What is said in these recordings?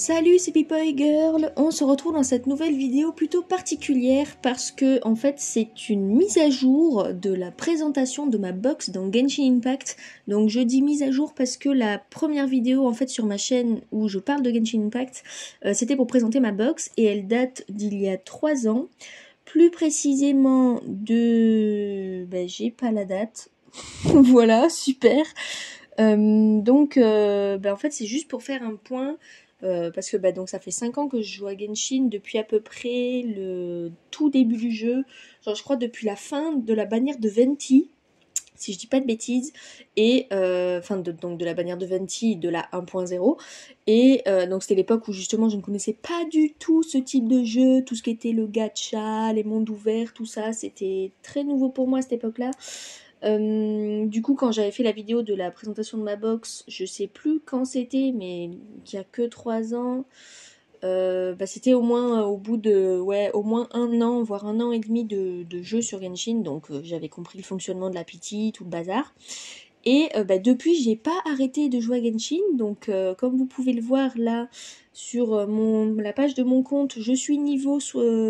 Salut, c'est Pipoy Girl. On se retrouve dans cette nouvelle vidéo plutôt particulière parce que en fait c'est une mise à jour de la présentation de ma box dans Genshin Impact. Donc je dis mise à jour parce que la première vidéo en fait sur ma chaîne où je parle de Genshin Impact, c'était pour présenter ma box et elle date d'il y a 3 ans. Plus précisément de... j'ai pas la date. Voilà, super. En fait c'est juste pour faire un point. Parce que donc ça fait 5 ans que je joue à Genshin, depuis à peu près le tout début du jeu, genre je crois depuis la fin de la bannière de Venti, si je dis pas de bêtises, et donc de la bannière de Venti, de la 1.0, et donc c'était l'époque où justement je ne connaissais pas du tout ce type de jeu, tout ce qui était le gacha, les mondes ouverts, tout ça, c'était très nouveau pour moi à cette époque-là. Du coup, quand j'avais fait la vidéo de la présentation de ma box, je sais plus quand c'était, mais il y a que 3 ans, c'était au moins au bout de au moins 1 an, voire 1 an et demi de jeu sur Genshin, donc j'avais compris le fonctionnement de la PT, tout le bazar. Et depuis, j'ai pas arrêté de jouer à Genshin, donc comme vous pouvez le voir là sur la page de mon compte, je suis niveau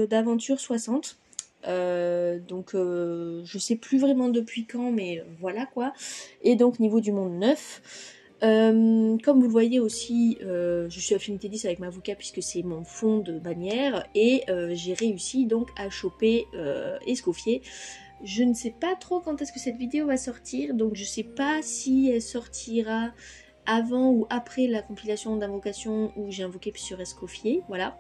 d'aventure 60. Je sais plus vraiment depuis quand, mais voilà quoi. Et donc niveau du monde 9. Comme vous le voyez aussi, je suis affinité 10 avec Mavuka puisque c'est mon fond de bannière. Et j'ai réussi donc à choper Escoffier. Je ne sais pas trop quand est-ce que cette vidéo va sortir, donc je sais pas si elle sortira avant ou après la compilation d'invocation où j'ai invoqué sur Escoffier, voilà.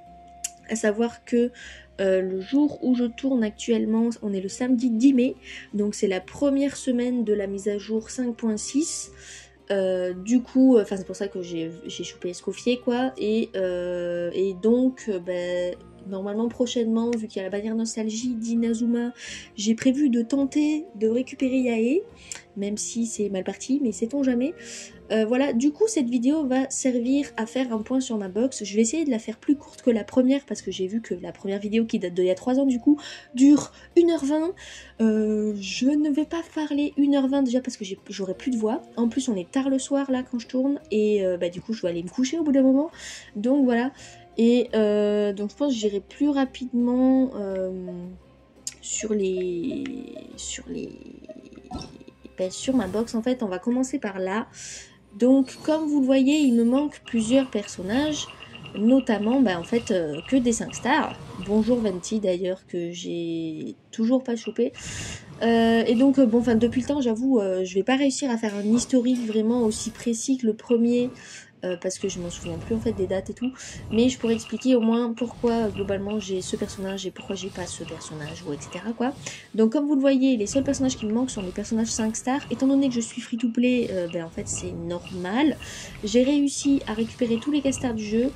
À savoir que le jour où je tourne actuellement, on est le samedi 10 mai, donc c'est la première semaine de la mise à jour 5.6. Du coup, c'est pour ça que j'ai chopé Escoffier quoi, et donc normalement prochainement, vu qu'il y a la bannière nostalgie d'Inazuma, j'ai prévu de tenter de récupérer Yae, même si c'est mal parti, mais sait-on jamais. Voilà, du coup cette vidéo va servir à faire un point sur ma box. Je vais essayer de la faire plus courte que la première parce que j'ai vu que la première vidéo qui date d'il y a 3 ans du coup dure 1h20. Je ne vais pas parler 1h20 déjà parce que j'aurai plus de voix. En plus on est tard le soir là quand je tourne et du coup je dois aller me coucher au bout d'un moment. Donc voilà, et donc je pense que j'irai plus rapidement sur ma box en fait. On va commencer par là. Donc comme vous le voyez, il me manque plusieurs personnages, notamment que des 5 stars. Bonjour Venti d'ailleurs, que j'ai toujours pas chopé. Depuis le temps, j'avoue, je vais pas réussir à faire un historique vraiment aussi précis que le premier, parce que je m'en souviens plus en fait des dates et tout, mais je pourrais expliquer au moins pourquoi globalement j'ai ce personnage et pourquoi j'ai pas ce personnage, ou etc. quoi. Donc comme vous le voyez, les seuls personnages qui me manquent sont les personnages 5 stars. Étant donné que je suis free to play, en fait c'est normal. J'ai réussi à récupérer tous les castars du jeu.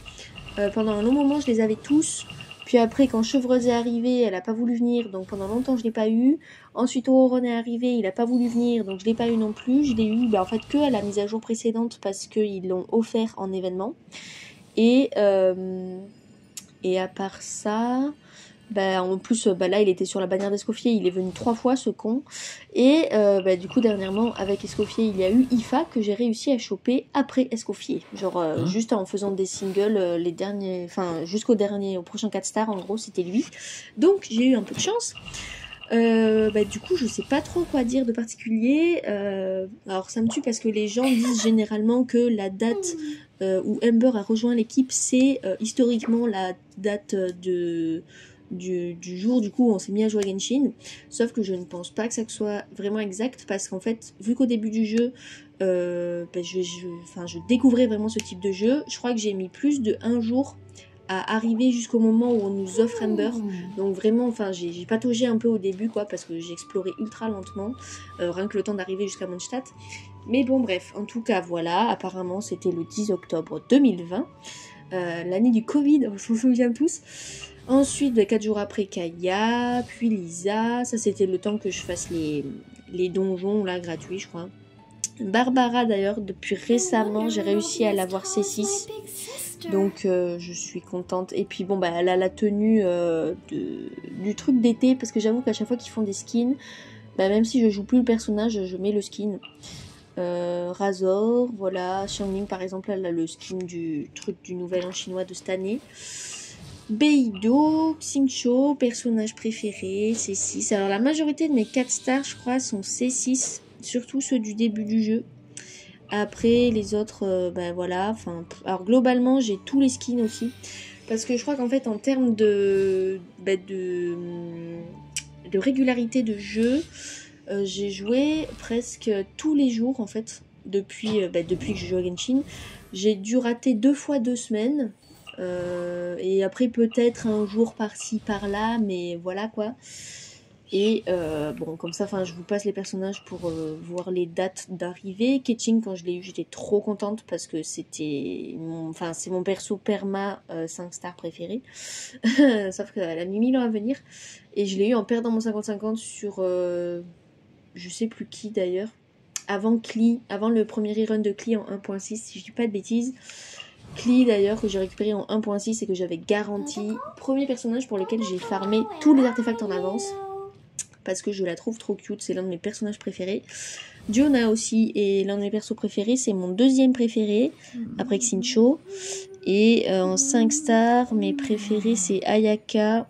Pendant un long moment je les avais tous. Puis après, quand Chevreuse est arrivée, elle a pas voulu venir, donc pendant longtemps je l'ai pas eu. Ensuite, Auron est arrivé, il a pas voulu venir, donc je l'ai pas eu non plus. Je l'ai eu en fait que à la mise à jour précédente parce qu'ils l'ont offert en événement. Et à part ça, en plus là il était sur la bannière d'Escoffier, il est venu 3 fois ce con. Et du coup dernièrement avec Escoffier il y a eu Ifa que j'ai réussi à choper après Escoffier, genre juste en faisant des singles les derniers, au prochain 4 stars en gros c'était lui. Donc j'ai eu un peu de chance. Du coup je sais pas trop quoi dire de particulier. Alors ça me tue parce que les gens disent généralement que la date où Ember a rejoint l'équipe c'est historiquement la date du jour du coup où on s'est mis à jouer à Genshin, sauf que je ne pense pas que ça soit vraiment exact parce qu'en fait vu qu'au début du jeu je découvrais vraiment ce type de jeu, je crois que j'ai mis plus de 1 jour à arriver jusqu'au moment où on nous offre Ember. Donc vraiment, j'ai pataugé un peu au début quoi, parce que j'ai exploré ultra lentement, rien que le temps d'arriver jusqu'à Mondstadt. Mais bon bref, en tout cas voilà, apparemment c'était le 10 octobre 2020, l'année du Covid, on s'en souvient tous. Ensuite, 4 jours après, Kaya, puis Lisa, ça c'était le temps que je fasse les donjons là gratuits je crois. Barbara d'ailleurs, depuis récemment, j'ai réussi à l'avoir C6. Donc je suis contente. Et puis elle a la tenue du truc d'été, parce que j'avoue qu'à chaque fois qu'ils font des skins, même si je joue plus le personnage, je mets le skin. Razor, voilà. Xiangling par exemple, elle a le skin du truc du nouvel an chinois de cette année. Beidou, Xingqiu, personnage préféré, C6. Alors la majorité de mes 4 stars, je crois, sont C6, surtout ceux du début du jeu. Après les autres, ben voilà. Enfin, alors globalement, j'ai tous les skins aussi, parce que je crois qu'en fait, en termes de régularité de jeu, j'ai joué presque tous les jours en fait depuis que je joue à Genshin. J'ai dû rater 2 fois 2 semaines. Et après peut-être un jour par-ci par-là, mais voilà quoi. Et bon, comme ça, je vous passe les personnages pour voir les dates d'arrivée. Keqing, quand je l'ai eu, j'étais trop contente parce que c'est mon perso perma 5 stars préféré. Sauf qu'elle a mis 1000 ans à venir. Et je l'ai eu en perdant mon 50-50 sur je sais plus qui d'ailleurs. Avant le premier rerun de Klee en 1.6, si je dis pas de bêtises. Klee d'ailleurs que j'ai récupéré en 1.6 et que j'avais garanti. Premier personnage pour lequel j'ai farmé tous les artefacts en avance. Parce que je la trouve trop cute, c'est l'un de mes personnages préférés. Diona aussi est l'un de mes persos préférés, c'est mon deuxième préféré, après Xingqiu. Et en 5 stars, mes préférés c'est Ayaka.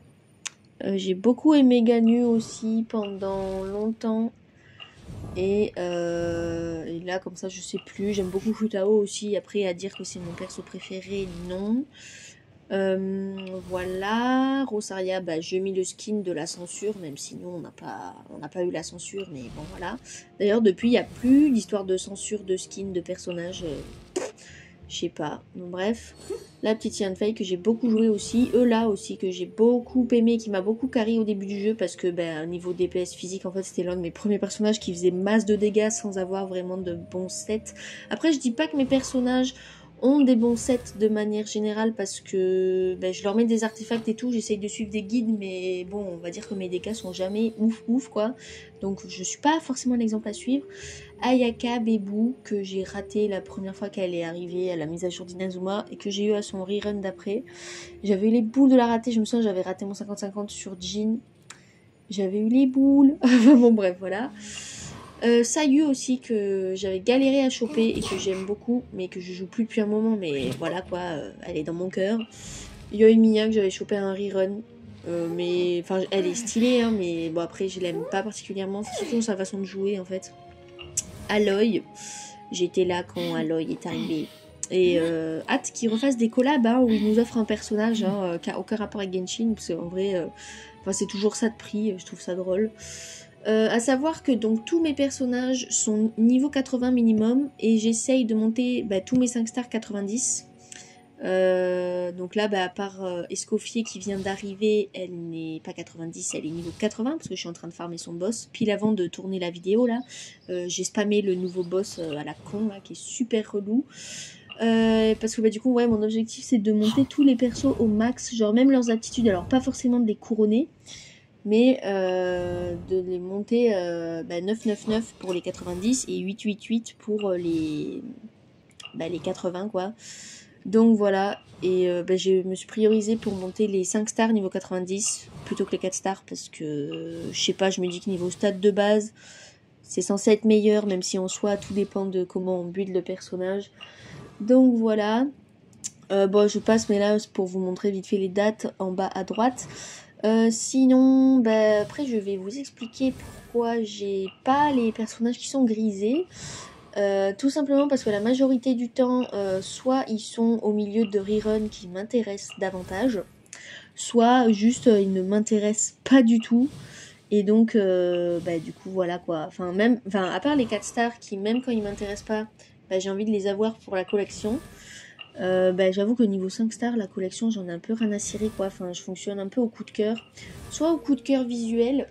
J'ai beaucoup aimé Ganyu aussi pendant longtemps. Et là, comme ça, je sais plus. J'aime beaucoup Futao aussi. Après, à dire que c'est mon perso préféré, non. Voilà. Rosaria, j'ai mis le skin de la censure, même si nous, on n'a pas eu la censure, mais bon, voilà. D'ailleurs, depuis, il n'y a plus l'histoire de censure de skin de personnage. Je sais pas. Donc, bref. La petite Yanfei que j'ai beaucoup joué aussi. Là aussi que j'ai beaucoup aimé, qui m'a beaucoup carry au début du jeu parce que au niveau DPS physique, en fait, c'était l'un de mes premiers personnages qui faisait masse de dégâts sans avoir vraiment de bons sets. Après, je dis pas que mes personnages ont des bons sets de manière générale parce que je leur mets des artefacts et tout, j'essaye de suivre des guides, mais bon, on va dire que mes dégâts sont jamais ouf quoi. Donc je suis pas forcément l'exemple à suivre. Ayaka Bebu, que j'ai raté la première fois qu'elle est arrivée à la mise à jour d'Inazuma et que j'ai eu à son rerun d'après. J'avais eu les boules de la rater, je me souviens, j'avais raté mon 50-50 sur Jin. J'avais eu les boules. Bon bref, voilà. Sayu aussi, que j'avais galéré à choper et que j'aime beaucoup, mais que je joue plus depuis un moment, mais voilà quoi, elle est dans mon cœur. Yoimiya, que j'avais chopé un rerun. Mais enfin, elle est stylée, hein, mais bon, après, je l'aime pas particulièrement, surtout sa façon de jouer en fait. Aloy, j'étais là quand Aloy est arrivé. Et hâte qu'il refasse des collabs où il nous offre un personnage qui a aucun rapport avec Genshin, parce qu'en vrai, c'est toujours ça de prix, je trouve ça drôle. À savoir que donc tous mes personnages sont niveau 80 minimum et j'essaye de monter tous mes 5 stars 90. Donc là, à part Escoffier qui vient d'arriver, elle n'est pas 90, elle est niveau 80 parce que je suis en train de farmer son boss. Pile avant de tourner la vidéo là, j'ai spammé le nouveau boss à la con là, qui est super relou. Parce que du coup, ouais, mon objectif c'est de monter tous les persos au max, genre même leurs attitudes, alors pas forcément de les couronner, mais de les monter 999 pour les 90 et 888 pour les 80 quoi. Donc voilà, et je me suis priorisée pour monter les 5 stars niveau 90 plutôt que les 4 stars parce que je sais pas, je me dis que niveau stade de base c'est censé être meilleur, même si en soi tout dépend de comment on build le personnage. Donc voilà, je passe, mais là c'est pour vous montrer vite fait les dates en bas à droite. Sinon, après je vais vous expliquer pourquoi j'ai pas les personnages qui sont grisés. Tout simplement parce que la majorité du temps, soit ils sont au milieu de rerun qui m'intéressent davantage, soit juste ils ne m'intéressent pas du tout. Et donc, du coup, voilà quoi. À part les 4 stars qui, même quand ils m'intéressent pas, j'ai envie de les avoir pour la collection. J'avoue que niveau 5 stars, la collection, j'en ai un peu rien à cirer quoi. Enfin, je fonctionne un peu au coup de cœur. Soit au coup de cœur visuel,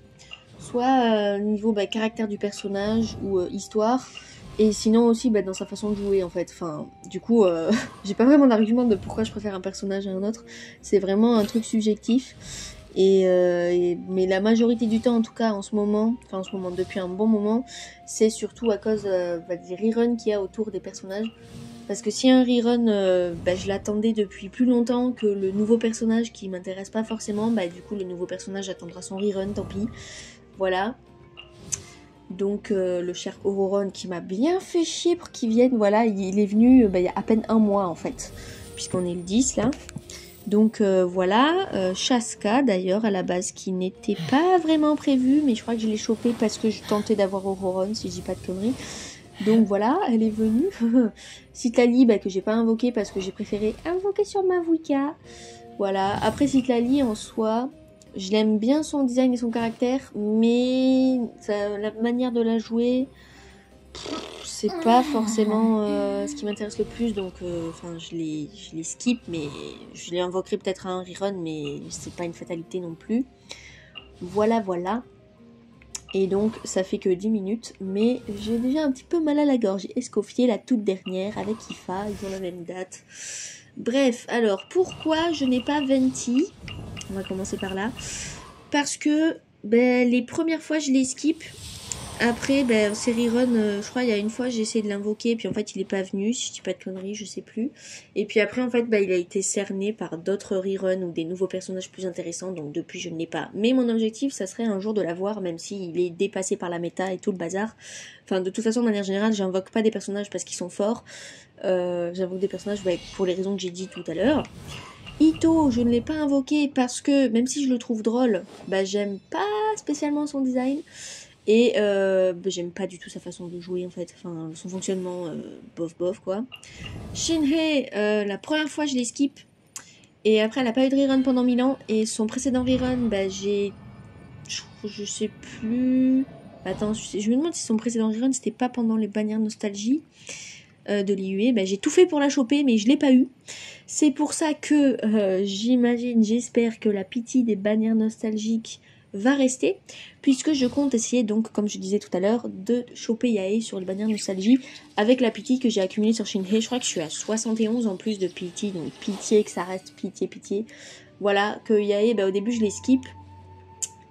soit niveau caractère du personnage ou histoire. Et sinon aussi dans sa façon de jouer en fait. Enfin, du coup, j'ai pas vraiment d'argument de pourquoi je préfère un personnage à un autre. C'est vraiment un truc subjectif. Mais la majorité du temps, en tout cas depuis un bon moment, c'est surtout à cause des reruns qu'il y a autour des personnages. Parce que si un rerun, je l'attendais depuis plus longtemps que le nouveau personnage qui m'intéresse pas forcément, du coup le nouveau personnage attendra son rerun, tant pis. Voilà. Donc le cher Auroron qui m'a bien fait chier pour qu'il vienne, voilà, il est venu il y a à peine un mois en fait, puisqu'on est le 10 là. Donc voilà, Chaska d'ailleurs à la base qui n'était pas vraiment prévue, mais je crois que je l'ai chopée parce que je tentais d'avoir Auroron si je dis pas de conneries. Donc voilà, elle est venue. Citlali que j'ai pas invoqué parce que j'ai préféré invoquer sur Mavuika. Voilà, après Citlali en soi... Je l'aime bien son design et son caractère, mais la manière de la jouer, c'est pas forcément ce qui m'intéresse le plus. Donc, je les skip, mais je les invoquerai peut-être à un rerun, mais c'est pas une fatalité non plus. Voilà, voilà. Et donc, ça fait que 10 minutes, mais j'ai déjà un petit peu mal à la gorge. J'ai escoffié la toute dernière avec Ifa, ils ont la même date. Bref, alors, pourquoi je n'ai pas Venti ? On va commencer par là. Parce que les premières fois, je les skip. Après, c'est rerun. Je crois il y a une fois, j'ai essayé de l'invoquer. Puis en fait, il est pas venu. Si je dis pas de conneries, je sais plus. Et puis après, en fait, il a été cerné par d'autres reruns ou des nouveaux personnages plus intéressants. Donc depuis, je ne l'ai pas. Mais mon objectif, ça serait un jour de l'avoir, même s'il est dépassé par la méta et tout le bazar. Enfin, de toute façon, de manière générale, j'invoque pas des personnages parce qu'ils sont forts. J'invoque des personnages pour les raisons que j'ai dit tout à l'heure. Ito, je ne l'ai pas invoqué parce que, même si je le trouve drôle, j'aime pas spécialement son design. Et j'aime pas du tout sa façon de jouer en fait. Enfin, son fonctionnement, bof quoi. Shinhei, la première fois je l'ai skip. Et après, elle a pas eu de rerun pendant 1000 ans. Et son précédent rerun, je sais plus... Attends, je me demande si son précédent rerun c'était pas pendant les bannières nostalgie de l'IUE. J'ai tout fait pour la choper, mais je l'ai pas eu. C'est pour ça que j'espère que la pitié des bannières nostalgiques va rester, puisque je compte essayer donc, comme je disais tout à l'heure, de choper Yae sur les bannières nostalgie avec la pitié que j'ai accumulée sur Shinhei. Je crois que je suis à 71 en plus de pitié, donc pitié que ça reste pitié. Voilà, que Yae, au début je les skip,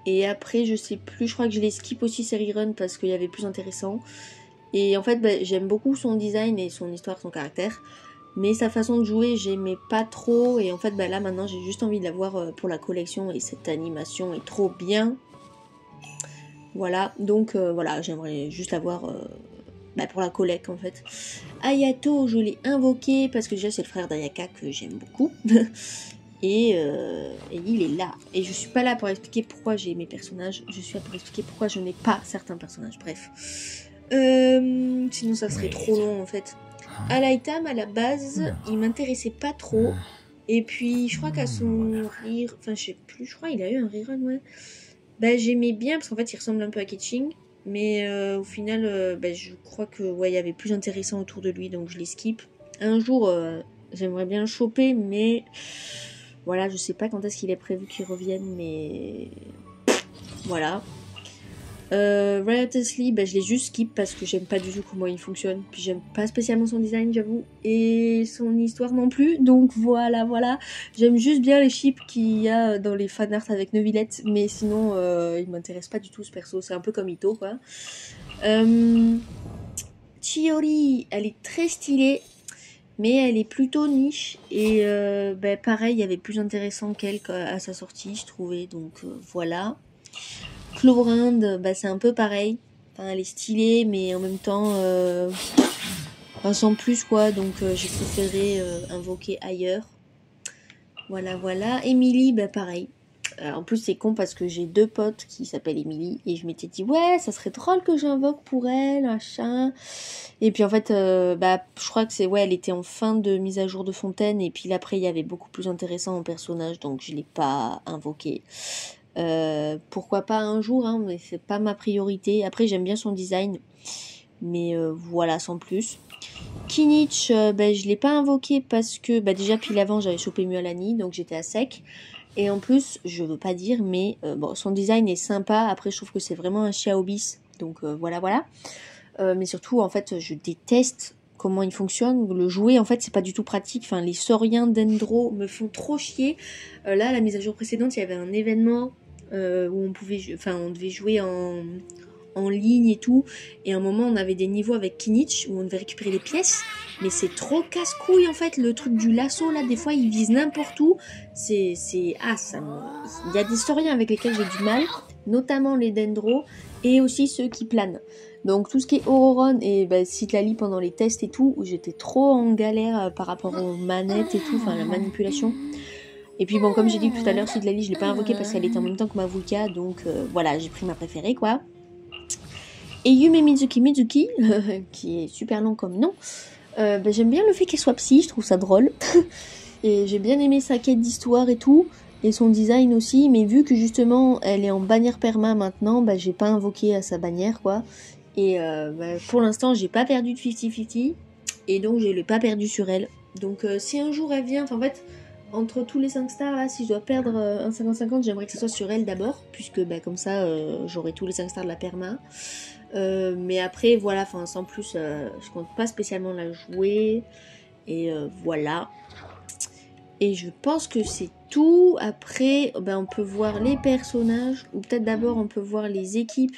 et après je sais plus, je crois que je les skip aussi série run parce qu'il y avait plus intéressant. Et en fait, j'aime beaucoup son design et son histoire, son caractère. Mais sa façon de jouer, j'aimais pas trop. Et en fait, là, maintenant, j'ai juste envie de la voir pour la collection. Et cette animation est trop bien. Voilà. Donc, voilà, j'aimerais juste la voir pour la collecte, en fait. Ayato, je l'ai invoqué parce que déjà, c'est le frère d'Ayaka que j'aime beaucoup. Et il est là. Et je suis pas là pour expliquer pourquoi j'ai mes personnages. Je suis là pour expliquer pourquoi je n'ai pas certains personnages. Bref. Sinon, ça serait trop long, en fait. Alaitam, à la base, il m'intéressait pas trop. Et puis, je crois qu'à son rire... Enfin, je sais plus, je crois qu'il a eu un rerun, ouais. J'aimais bien, parce qu'en fait, il ressemble un peu à Ketching. Mais au final, je crois que il y avait plus intéressant autour de lui, donc je les skip. Un jour, j'aimerais bien le choper, mais... Voilà, je sais pas quand est-ce qu'il est prévu qu'il revienne, mais... Voilà. Riotously, je l'ai juste skip parce que j'aime pas du tout comment il fonctionne. Puis j'aime pas spécialement son design, j'avoue. Et son histoire non plus. Donc voilà. J'aime juste bien les chips qu'il y a dans les fanarts avec Neuvillette. Mais sinon, il m'intéresse pas du tout ce perso. C'est un peu comme Ito, quoi. Chiori, elle est très stylée. Mais elle est plutôt niche. Et pareil, il y avait plus intéressant qu'elle à sa sortie, je trouvais. Donc voilà. Chlorinde, c'est un peu pareil. Enfin, elle est stylée, mais en même temps, sans plus quoi. Donc, j'ai préféré invoquer ailleurs. Voilà. Émilie, pareil. En plus, c'est con parce que j'ai 2 potes qui s'appellent Émilie. Et je m'étais dit, ouais, ça serait drôle que j'invoque pour elle, machin. Et puis en fait, je crois que elle était en fin de mise à jour de Fontaine. Et puis là, après, il y avait beaucoup plus intéressant en personnage. Donc, je l'ai pas invoqué. Pourquoi pas un jour, hein, mais c'est pas ma priorité. Après, j'aime bien son design, mais voilà, sans plus. Kinich, je l'ai pas invoqué parce que déjà pile avant j'avais chopé Mualani, donc j'étais à sec. Et en plus, je veux pas dire, mais son design est sympa. Après, je trouve que c'est vraiment un Xiaobis, donc voilà. Mais surtout, en fait, je déteste comment il fonctionne. Le jouer, en fait, c'est pas du tout pratique. Enfin, les sauriens d'Endro me font trop chier. Là, la mise à jour précédente, il y avait un événement où on devait jouer en en ligne et tout. Et à un moment, on avait des niveaux avec Kinich où on devait récupérer les pièces. Mais c'est trop casse-couille en fait, le truc du lasso là, des fois il vise n'importe où. Il y a des historiens avec lesquels j'ai du mal, notamment les dendros et aussi ceux qui planent. Donc tout ce qui est Auroron et Citlali pendant les tests et tout, où j'étais trop en galère par rapport aux manettes et tout, enfin la manipulation. Et puis bon, comme j'ai dit tout à l'heure, Citlali je l'ai pas invoquée parce qu'elle était en même temps que ma Vulka, donc voilà, j'ai pris ma préférée quoi. Et Yume Mizuki, qui est super long comme nom. J'aime bien le fait qu'elle soit psy, je trouve ça drôle. Et j'ai bien aimé sa quête d'histoire et tout, et son design aussi, mais vu que justement elle est en bannière perma maintenant, j'ai pas invoqué à sa bannière quoi. Et pour l'instant j'ai pas perdu de 50-50, et donc je l'ai pas perdu sur elle. Donc si un jour elle vient, en fait, entre tous les 5 stars là, si je dois perdre un 50-50, j'aimerais que ce soit sur elle d'abord, puisque comme ça j'aurai tous les 5 stars de la perma. Mais après voilà, sans plus, je compte pas spécialement la jouer. Et voilà. Et je pense que c'est tout. Après on peut voir les personnages, ou peut-être d'abord on peut voir les équipes,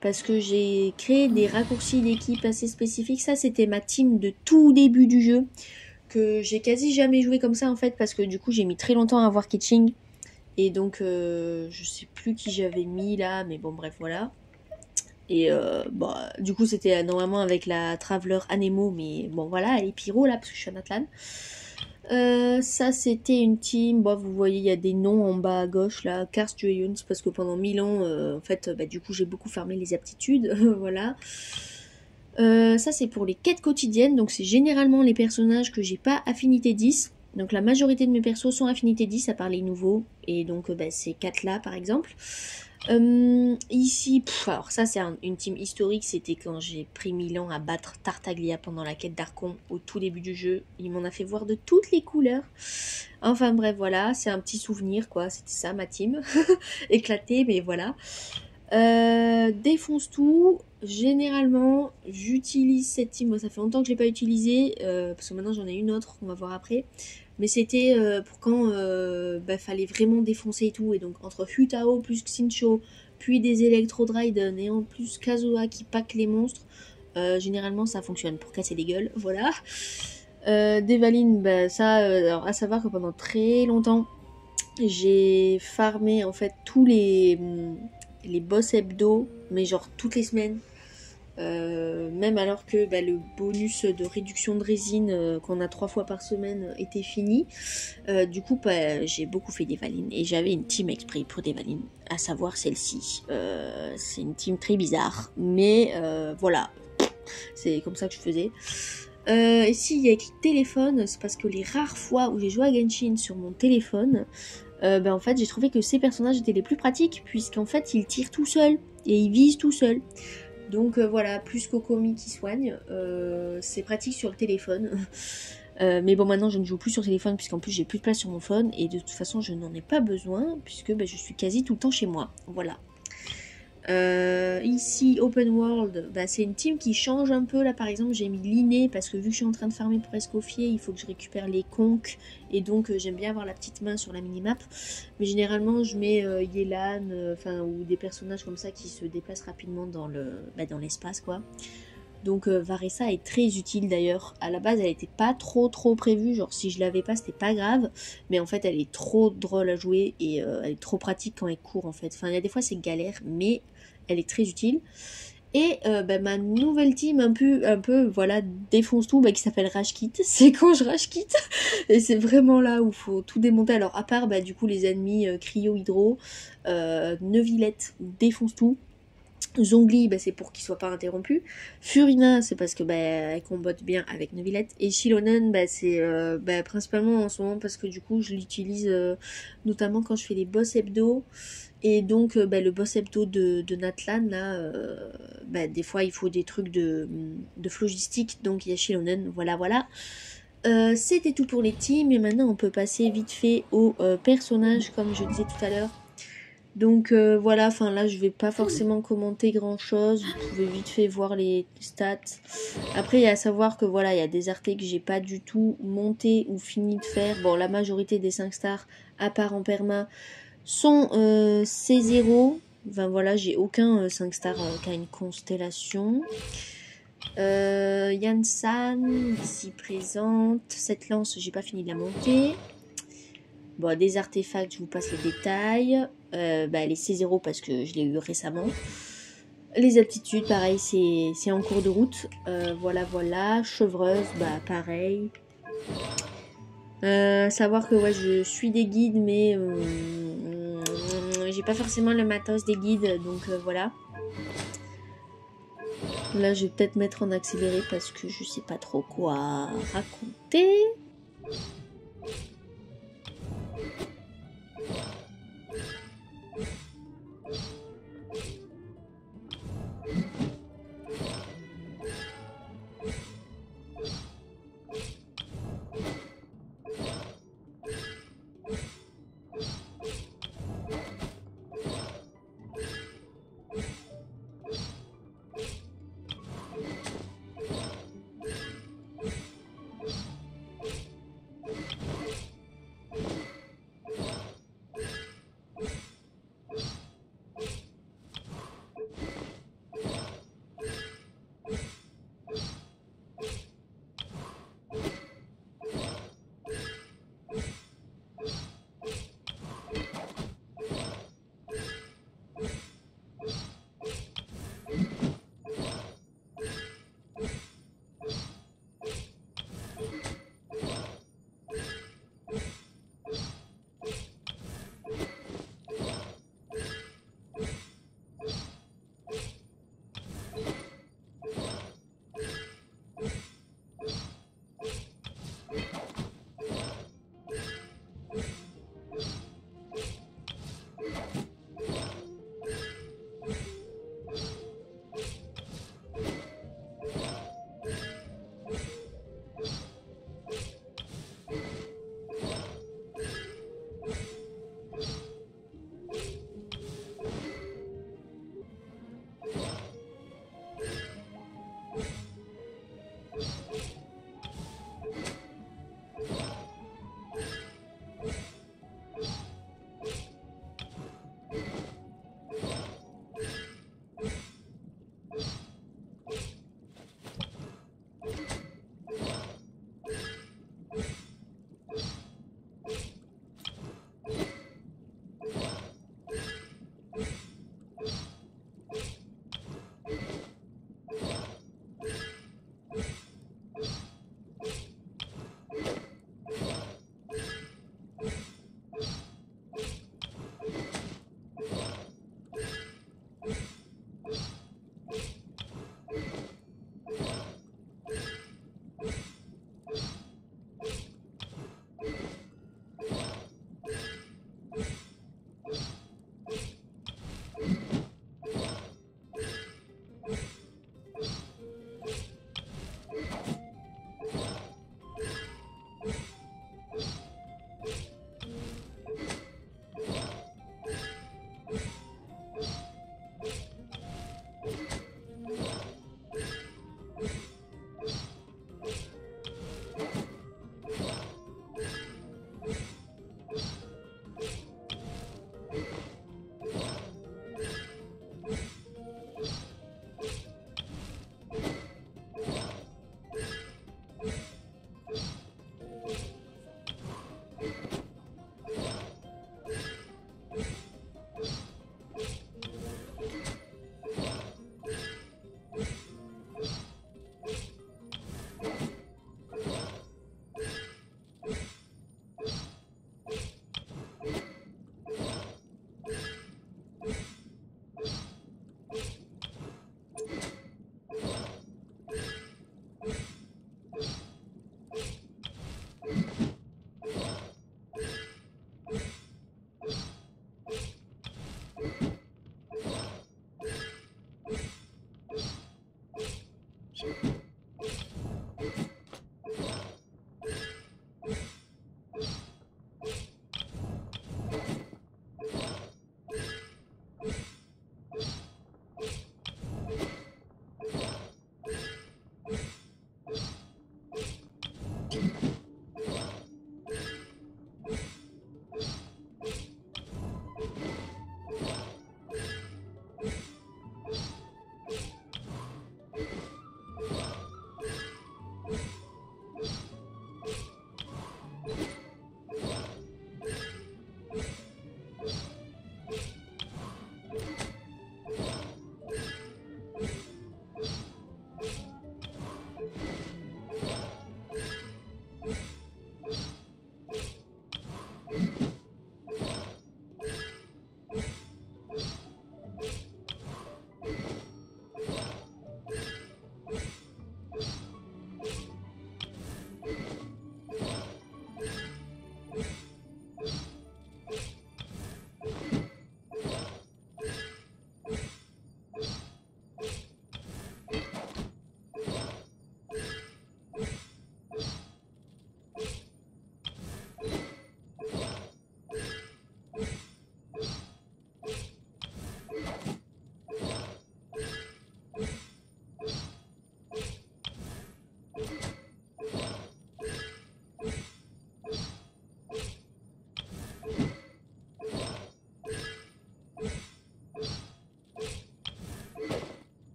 parce que j'ai créé des raccourcis d'équipe assez spécifiques. Ça c'était ma team de tout début du jeu, que j'ai quasi jamais joué comme ça en fait, parce que du coup j'ai mis très longtemps à avoir Ketching. Et donc je sais plus qui j'avais mis là, mais bon bref voilà. Et du coup c'était normalement avec la Traveler Anemo, mais bon voilà, elle est pyro là parce que je suis un Atlan. Ça c'était une team, vous voyez il y a des noms en bas à gauche là, Karst Joyons, parce que pendant 1000 ans en fait du coup j'ai beaucoup farmé les aptitudes. Voilà. Ça c'est pour les quêtes quotidiennes, donc c'est généralement les personnages que j'ai pas affinité 10. Donc la majorité de mes persos sont affinité 10 à part les nouveaux, et donc ces 4 là par exemple. Ici, alors ça c'est une team historique, c'était quand j'ai pris 1000 ans à battre Tartaglia pendant la quête d'Archon au tout début du jeu. Il m'en a fait voir de toutes les couleurs. Enfin bref voilà, c'est un petit souvenir quoi, c'était ça ma team. Éclatée, mais voilà. Défonce tout. Généralement j'utilise cette team, moi ça fait longtemps que je l'ai pas utilisée, parce que maintenant j'en ai une autre qu'on va voir après. Mais c'était pour quand fallait vraiment défoncer et tout. Et donc entre Futao plus Xincho, puis des Electro-Dryden et en plus Kazuha qui pack les monstres, généralement ça fonctionne pour casser des gueules. Voilà. Devaline, alors à savoir que pendant très longtemps, j'ai farmé en fait tous les boss hebdo, mais genre toutes les semaines. Même alors que le bonus de réduction de résine qu'on a 3 fois par semaine était fini. Du coup j'ai beaucoup fait des valines, et j'avais une team exprès pour des valines, à savoir celle-ci. C'est une team très bizarre, mais voilà, c'est comme ça que je faisais. Ici il y a écrit téléphone, c'est parce que les rares fois où j'ai joué à Genshin sur mon téléphone, en fait j'ai trouvé que ces personnages étaient les plus pratiques, puisqu'en fait ils tirent tout seuls et ils visent tout seuls. Donc voilà, plus Kokomi qui soigne, c'est pratique sur le téléphone. Mais bon, maintenant je ne joue plus sur téléphone, puisqu'en plus j'ai plus de place sur mon phone, et de toute façon je n'en ai pas besoin, puisque je suis quasi tout le temps chez moi. Voilà. Ici, Open World, c'est une team qui change un peu. Là par exemple j'ai mis Linné, parce que vu que je suis en train de farmer pour Escoffier, il faut que je récupère les conques, et donc j'aime bien avoir la petite main sur la minimap. Mais généralement je mets Yelan, ou des personnages comme ça qui se déplacent rapidement dans l'espace quoi. Donc Varessa est très utile d'ailleurs. À la base elle était pas trop prévue, genre si je l'avais pas c'était pas grave, mais en fait elle est trop drôle à jouer, et elle est trop pratique quand elle court en fait. Enfin il y a des fois c'est galère, mais elle est très utile. Et ma nouvelle team un peu voilà, défonce tout, qui s'appelle Rage Kit. C'est quand je Rage Kit. Et c'est vraiment là où faut tout démonter. Alors à part du coup les ennemis Cryo Hydro, Neuvillette défonce tout. Zongli, c'est pour qu'il soit pas interrompu. Furina, c'est parce que elle combatte bien avec Neuvillette. Et Shilonen, c'est principalement en ce moment parce que du coup je l'utilise notamment quand je fais les boss hebdo. Et donc le boss hebdo de Natlan là, des fois il faut des trucs de phlogistique, donc il y a Shilonen, voilà. C'était tout pour les teams, et maintenant on peut passer vite fait aux personnages comme je disais tout à l'heure. Donc voilà, là je vais pas forcément commenter grand chose, vous pouvez vite fait voir les stats. Après il y a à savoir que voilà, il y a des artés que j'ai pas du tout monté ou fini de faire. Bon, la majorité des 5 stars, à part en perma, sont C0. Enfin voilà, j'ai aucun 5 stars qui a une constellation. Yansan, ici présente. Cette lance, j'ai pas fini de la monter. Bon, des artefacts, je vous passe les détails. Les C0 parce que je l'ai eu récemment. Les aptitudes, pareil, c'est en cours de route. Voilà. Chevreuse, pareil. Savoir que ouais, je suis des guides, mais j'ai pas forcément le matos des guides, donc voilà. Là, je vais peut-être mettre en accéléré parce que je sais pas trop quoi raconter.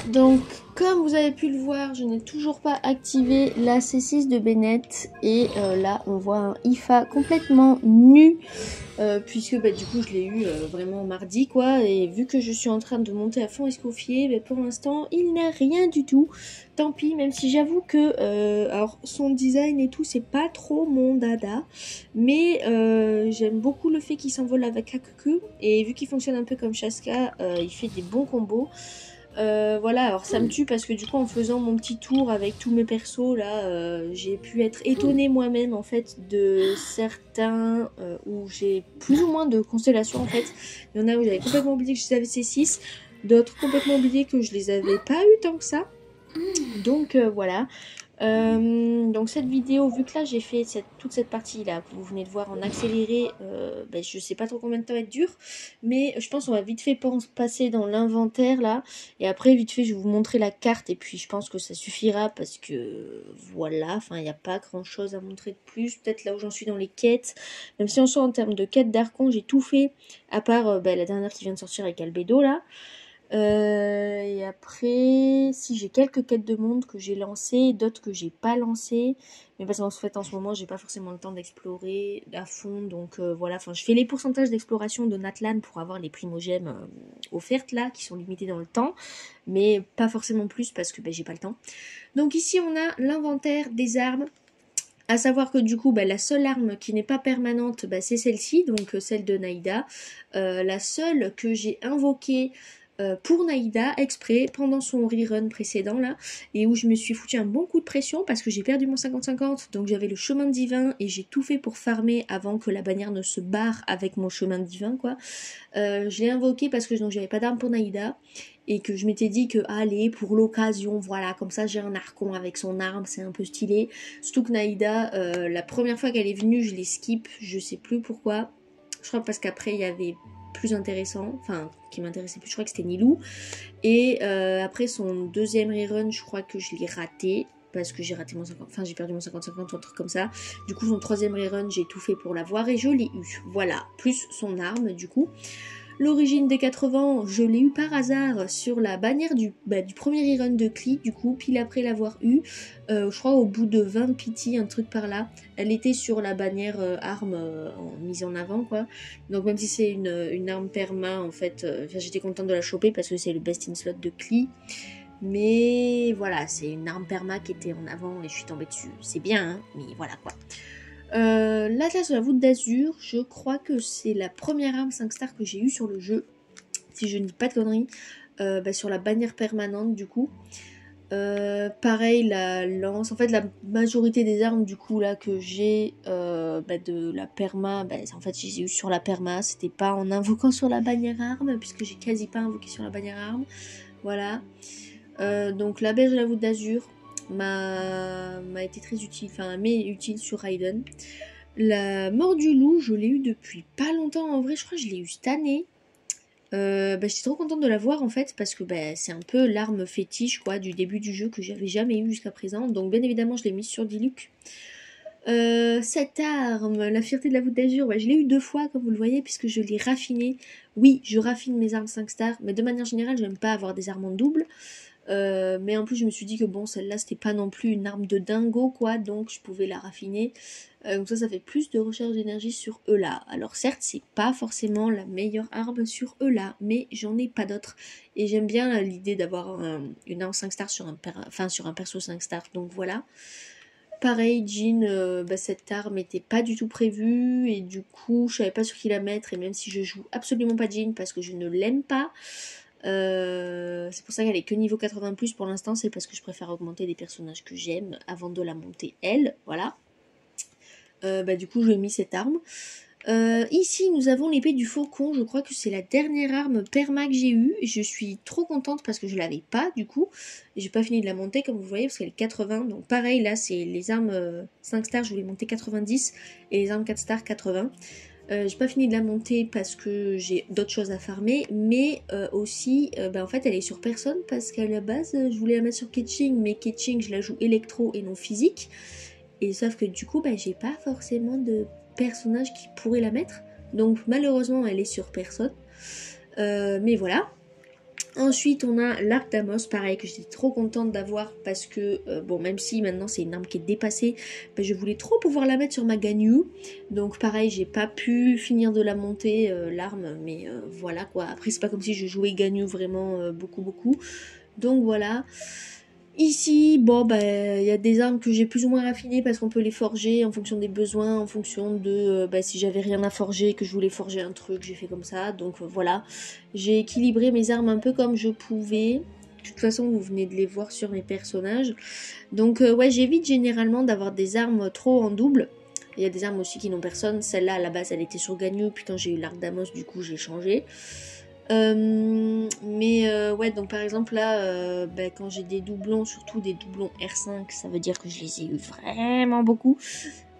Donc, comme vous avez pu le voir, je n'ai toujours pas activé la C6 de Bennett. Et là, on voit un IFA complètement nu. Puisque du coup, je l'ai eu vraiment mardi, quoi. Et vu que je suis en train de monter à fond Escoffier, pour l'instant, il n'a rien du tout. Tant pis, même si j'avoue que alors son design et tout, c'est pas trop mon dada. Mais j'aime beaucoup le fait qu'il s'envole avec Hakuku. Et vu qu'il fonctionne un peu comme Shaska, il fait des bons combos. Voilà, alors ça me tue parce que du coup en faisant mon petit tour avec tous mes persos là, j'ai pu être étonnée moi-même en fait de certains où j'ai plus ou moins de constellations en fait. Il y en a où j'avais complètement oublié que je les avais ces 6, d'autres complètement oublié que je les avais pas eu tant que ça. Donc voilà. Donc cette vidéo, vu que là j'ai fait toute cette partie là que vous venez de voir en accéléré, je sais pas trop combien de temps elle dure, mais je pense qu'on va vite fait passer dans l'inventaire là, et après vite fait je vais vous montrer la carte, et puis je pense que ça suffira parce que voilà, enfin il n'y a pas grand chose à montrer de plus, peut-être là où j'en suis dans les quêtes, même si on sort en termes de quêtes d'Archon, j'ai tout fait, à part la dernière qui vient de sortir avec Albedo là. Et après, si j'ai quelques quêtes de monde que j'ai lancées, d'autres que j'ai pas lancées, mais parce qu'en fait en ce moment j'ai pas forcément le temps d'explorer à fond, donc voilà, enfin je fais les pourcentages d'exploration de Natlan pour avoir les primogèmes offertes là, qui sont limitées dans le temps, mais pas forcément plus parce que j'ai pas le temps. Donc ici on a l'inventaire des armes. À savoir que du coup, la seule arme qui n'est pas permanente, c'est celle-ci, donc celle de Naïda. La seule que j'ai invoquée pour Naïda exprès pendant son rerun précédent là, et où je me suis foutu un bon coup de pression parce que j'ai perdu mon 50-50, donc j'avais le chemin divin et j'ai tout fait pour farmer avant que la bannière ne se barre avec mon chemin divin quoi. Je l'ai invoqué parce que j'avais pas d'arme pour Naïda et que je m'étais dit que allez, pour l'occasion, voilà, comme ça j'ai un Archon avec son arme, c'est un peu stylé. Surtout que Naïda, la première fois qu'elle est venue, je l'ai skip, je sais plus pourquoi. Je crois parce qu'après il y avait plus intéressant, enfin qui m'intéressait plus, je crois que c'était Nilou. Et après son deuxième rerun, je crois que je l'ai raté parce que j'ai raté mon 50, enfin j'ai perdu mon 50-50 ou un truc comme ça. Du coup son troisième rerun, j'ai tout fait pour l'avoir et je l'ai eu. Voilà, plus son arme du coup. L'origine des 80, je l'ai eu par hasard sur la bannière du premier rerun de Klee, du coup, pile après l'avoir eu, je crois au bout de 20 pity, un truc par là. Elle était sur la bannière arme mise en avant, quoi. Donc même si c'est une arme perma, en fait, j'étais contente de la choper parce que c'est le best in slot de Klee. Mais voilà, c'est une arme perma qui était en avant et je suis tombée dessus. C'est bien, hein, mais voilà quoi. L'Atlas de la voûte d'Azur, je crois que c'est la première arme 5 stars que j'ai eue sur le jeu, si je ne dis pas de conneries, sur la bannière permanente du coup. Pareil, la lance. En fait, la majorité des armes du coup là que j'ai de la perma, en fait, je les ai eu sur la perma. C'était pas en invoquant sur la bannière arme, puisque j'ai quasi pas invoqué sur la bannière arme. Voilà. Donc la berge à la voûte d'azur m'a été très utile, enfin m'est utile sur Raiden. La mort du loup, je l'ai eu depuis pas longtemps en vrai, je crois que je l'ai eu cette année. J'étais trop contente de la voir en fait parce que c'est un peu l'arme fétiche quoi du début du jeu que j'avais jamais eu jusqu'à présent. Donc bien évidemment je l'ai mise sur Diluc. Cette arme, la fierté de la voûte d'azur, je l'ai eu 2 fois comme vous le voyez puisque je l'ai raffinée. Oui, je raffine mes armes 5 stars, mais de manière générale j'aime pas avoir des armes en double. Mais en plus je me suis dit que bon celle-là c'était pas non plus une arme de dingo quoi, donc je pouvais la raffiner. Donc ça fait plus de recherche d'énergie sur Eula. Alors certes c'est pas forcément la meilleure arme sur Eula, mais j'en ai pas d'autres. Et j'aime bien l'idée d'avoir une arme 5 stars sur un perso 5 stars, donc voilà. Pareil, Jean, cette arme était pas du tout prévue et du coup je savais pas sur qui la mettre, et même si je joue absolument pas Jean parce que je ne l'aime pas, c'est pour ça qu'elle est que niveau 80+, pour l'instant, c'est parce que je préfère augmenter les personnages que j'aime avant de la monter elle, voilà. Du coup je lui ai mis cette arme. Ici nous avons l'épée du faucon, je crois que c'est la dernière arme perma que j'ai eue. Je suis trop contente parce que je l'avais pas du coup. J'ai pas fini de la monter comme vous voyez parce qu'elle est 80. Donc pareil là c'est les armes 5 stars, je voulais monter 90 et les armes 4 stars 80. J'ai pas fini de la monter parce que j'ai d'autres choses à farmer, mais aussi en fait elle est sur personne parce qu'à la base je voulais la mettre sur Ketching, mais Ketching je la joue électro et non physique, et sauf que du coup j'ai pas forcément de personnage qui pourrait la mettre, donc malheureusement elle est sur personne, mais voilà. Ensuite on a l'arc d'Amos, pareil que j'étais trop contente d'avoir parce que même si maintenant c'est une arme qui est dépassée, je voulais trop pouvoir la mettre sur ma Ganyu. Donc pareil j'ai pas pu finir de la monter l'arme, mais voilà quoi. Après c'est pas comme si je jouais Ganyu vraiment beaucoup. Donc voilà. Ici, il y a des armes que j'ai plus ou moins raffinées parce qu'on peut les forger en fonction des besoins, en fonction de si j'avais rien à forger, que je voulais forger un truc, j'ai fait comme ça. Donc voilà, j'ai équilibré mes armes un peu comme je pouvais. De toute façon, vous venez de les voir sur mes personnages. Donc j'évite généralement d'avoir des armes trop en double. Il y a des armes aussi qui n'ont personne. Celle-là, à la base, elle était sur Ganyu, puis quand j'ai eu l'arc d'Amos, du coup, j'ai changé. Donc par exemple là quand j'ai des doublons, surtout des doublons R5, ça veut dire que je les ai eu vraiment beaucoup.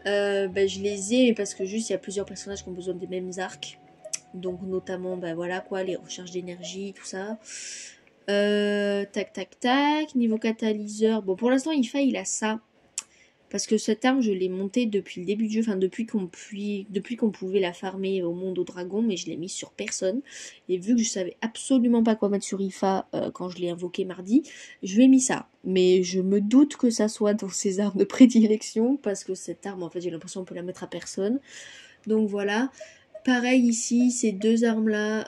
Je les ai parce que juste il y a plusieurs personnages qui ont besoin des mêmes arcs, donc notamment voilà quoi, les recherches d'énergie, tout ça. Tac, niveau catalyseur, bon pour l'instant il a ça. Parce que cette arme, je l'ai montée depuis le début du jeu, enfin depuis qu'on pouvait la farmer au monde au dragon, mais je l'ai mise sur personne. Et vu que je savais absolument pas quoi mettre sur Ifa quand je l'ai invoqué mardi, je lui ai mis ça. Mais je me doute que ça soit dans ses armes de prédilection, parce que cette arme, en fait, j'ai l'impression qu'on peut la mettre à personne. Donc voilà. Pareil ici, ces deux armes-là,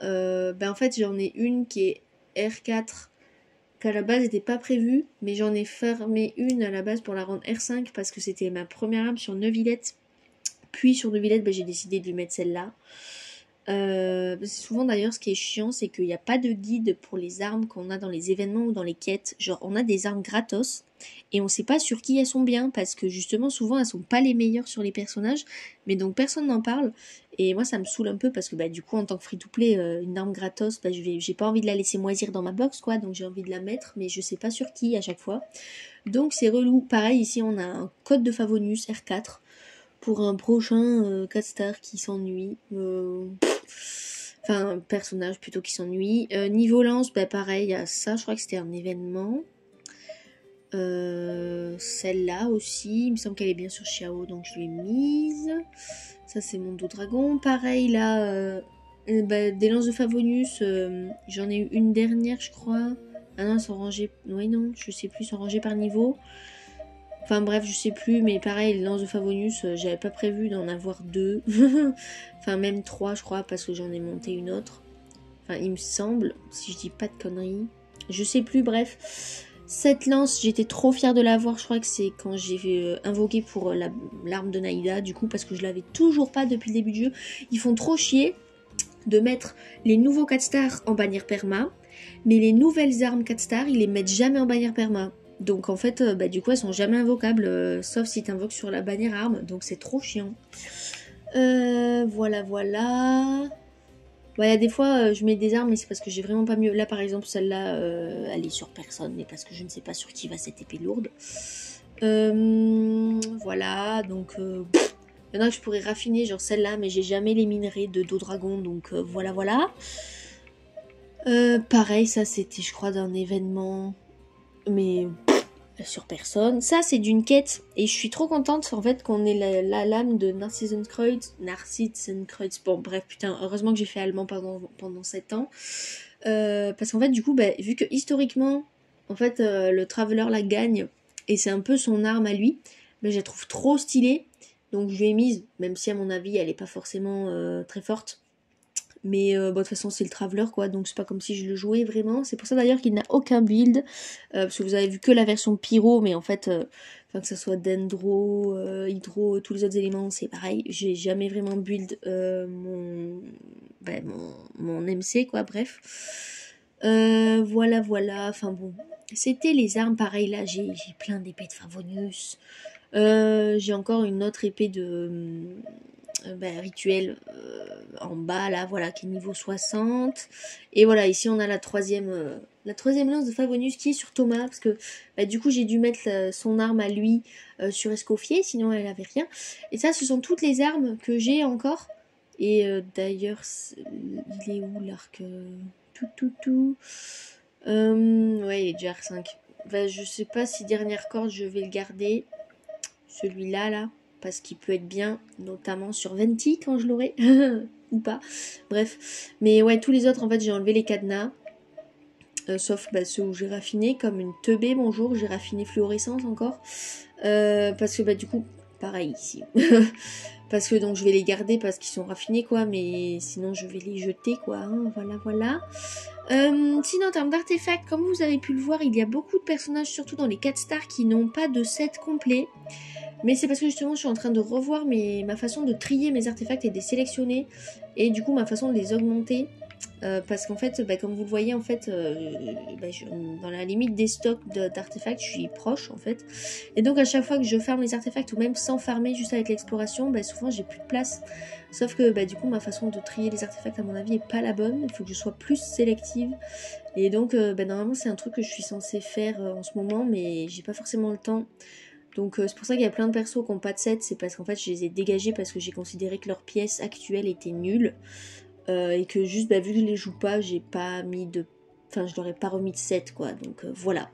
en fait, j'en ai une qui est R4, qu'à la base n'était pas prévue, mais j'en ai fermé une à la base pour la rendre R5 parce que c'était ma première arme sur Neuvillette. Puis sur Neuvillette, j'ai décidé de lui mettre celle-là. Souvent d'ailleurs ce qui est chiant, c'est qu'il n'y a pas de guide pour les armes qu'on a dans les événements ou dans les quêtes. Genre on a des armes gratos et on sait pas sur qui elles sont bien parce que justement souvent elles sont pas les meilleures sur les personnages, mais donc personne n'en parle. Et moi ça me saoule un peu parce que du coup en tant que free to play, une arme gratos, j'ai pas envie de la laisser moisir dans ma box quoi, donc j'ai envie de la mettre, mais je sais pas sur qui à chaque fois. Donc c'est relou. Pareil ici on a un code de Favonius R4 pour un prochain 4 stars qui s'ennuie. Enfin un personnage plutôt qui s'ennuie. Niveau lance, pareil, il y a ça, je crois que c'était un événement. Celle-là aussi, il me semble qu'elle est bien sur Xiao, donc je l'ai mise. Ça c'est mon dos dragon. Pareil là, des lances de Favonius, j'en ai eu une dernière je crois. Ah non, elles sont rangées, oui non, je sais plus, elles sont rangées par niveau. Enfin bref, je sais plus, mais pareil, les lances de Favonius, j'avais pas prévu d'en avoir 2. Enfin même 3 je crois, parce que j'en ai monté une autre. Enfin il me semble, si je dis pas de conneries. Je sais plus, bref. Cette lance, j'étais trop fière de l'avoir, je crois que c'est quand j'ai invoqué pour l'arme de Naïda, du coup, parce que je l'avais toujours pas depuis le début du jeu. Ils font trop chier de mettre les nouveaux 4 stars en bannière perma, mais les nouvelles armes 4 stars, ils les mettent jamais en bannière perma. Donc en fait, du coup, elles sont jamais invocables, sauf si tu invoques sur la bannière arme, donc c'est trop chiant. Voilà, voilà. Il y a des fois, je mets des armes, mais c'est parce que j'ai vraiment pas mieux. Là, par exemple, celle-là, elle est sur personne, mais parce que je ne sais pas sur qui va cette épée lourde. Voilà, donc... il y en a que je pourrais raffiner, genre celle-là, mais j'ai jamais les minerais de dos dragon, donc voilà, voilà. Pareil, ça c'était, je crois, d'un événement, mais sur personne. Ça, c'est d'une quête, et je suis trop contente, en fait, qu'on ait la lame de Narcissenkreuz. Bon, bref, putain, heureusement que j'ai fait allemand pendant 7 ans. Parce qu'en fait, du coup, vu que historiquement, en fait, le Traveler la gagne, et c'est un peu son arme à lui, je la trouve trop stylée. Donc je lui ai mise, même si à mon avis elle est pas forcément très forte. Mais de toute façon c'est le Traveler quoi, donc c'est pas comme si je le jouais vraiment. C'est pour ça d'ailleurs qu'il n'a aucun build. Parce que vous avez vu que la version Pyro, mais en fait, que ça soit Dendro, Hydro, tous les autres éléments, c'est pareil. J'ai jamais vraiment build mon MC quoi, bref. Voilà, voilà, enfin bon. C'était les armes, pareil là, j'ai plein d'épées de Favonius. J'ai encore une autre épée de rituel en bas là, voilà, qui est niveau 60. Et voilà, ici on a la troisième lance de Favonius qui est sur Thomas, parce que du coup j'ai dû mettre son arme à lui sur Escoffier, sinon elle avait rien. Et ça, ce sont toutes les armes que j'ai encore. Et d'ailleurs, il est où l'arc tout. Ouais, il est déjà R5. Je sais pas si dernière corde je vais le garder. Celui-là, là. Parce qu'il peut être bien, notamment sur Venti quand je l'aurai. Ou pas. Bref. Mais ouais, tous les autres, en fait, j'ai enlevé les cadenas. Sauf ceux où j'ai raffiné, comme une teubée, bonjour. J'ai raffiné fluorescence encore. Parce que du coup, pareil ici. Parce que donc je vais les garder parce qu'ils sont raffinés quoi, mais sinon je vais les jeter quoi, hein, voilà voilà. Sinon en termes d'artefacts, comme vous avez pu le voir, il y a beaucoup de personnages, surtout dans les 4 stars, qui n'ont pas de set complet. Mais c'est parce que justement je suis en train de revoir ma façon de trier mes artefacts et de les sélectionner. Et du coup ma façon de les augmenter. Parce qu'en fait, comme vous le voyez, en fait, dans la limite des stocks d'artefacts, je suis proche en fait. Et donc à chaque fois que je farme les artefacts, ou même sans farmer, juste avec l'exploration, souvent j'ai plus de place. Sauf que du coup, ma façon de trier les artefacts, à mon avis, est pas la bonne. Il faut que je sois plus sélective. Et donc, normalement, c'est un truc que je suis censée faire en ce moment, mais j'ai pas forcément le temps. Donc c'est pour ça qu'il y a plein de persos qui n'ont pas de set, c'est parce qu'en fait je les ai dégagés parce que j'ai considéré que leur pièce actuelle était nulle. Et que juste vu que je les joue pas, j'ai pas mis de... Enfin je leur ai pas remis de set quoi, donc voilà.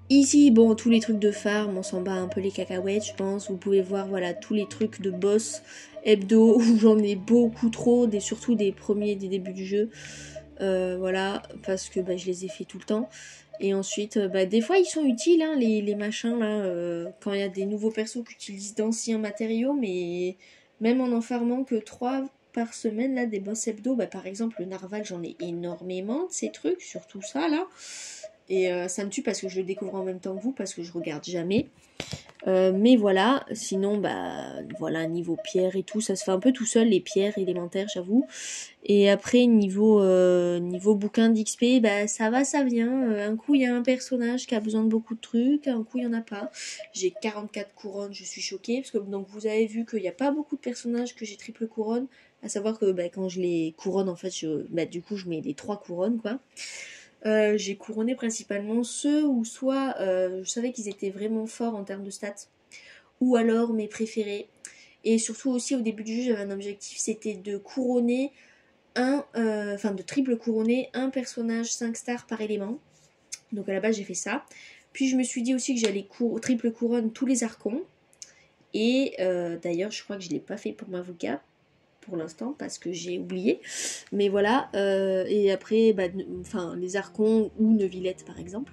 Ici bon tous les trucs de farm, on s'en bat un peu les cacahuètes je pense. Vous pouvez voir voilà tous les trucs de boss hebdo où j'en ai beaucoup trop, surtout des débuts du jeu. Voilà, parce que je les ai fait tout le temps. Et ensuite, des fois ils sont utiles hein, les machins là, quand il y a des nouveaux persos qui utilisent d'anciens matériaux, mais même en farmant que 3 par semaine là, des boss hebdo, par exemple le narval j'en ai énormément de ces trucs, surtout ça là. Et ça me tue parce que je le découvre en même temps que vous, parce que je regarde jamais. Mais voilà, sinon voilà, niveau pierre et tout, ça se fait un peu tout seul, les pierres élémentaires j'avoue. Et après niveau bouquin d'XP, ça va, ça vient. Un coup il y a un personnage qui a besoin de beaucoup de trucs, un coup il n'y en a pas. J'ai 44 couronnes, je suis choquée, parce que donc vous avez vu qu'il n'y a pas beaucoup de personnages que j'ai triple couronne, à savoir que quand je les couronne en fait, du coup je mets les 3 couronnes quoi. J'ai couronné principalement ceux où soit je savais qu'ils étaient vraiment forts en termes de stats, ou alors mes préférés. Et surtout aussi au début du jeu j'avais un objectif, c'était de couronner de triple couronner un personnage 5 stars par élément. Donc à la base j'ai fait ça. Puis je me suis dit aussi que j'allais triple couronne tous les archons. Et d'ailleurs je crois que je ne l'ai pas fait pour Mavuka pour l'instant parce que j'ai oublié, mais voilà. Et après les archons ou Neuvillette par exemple.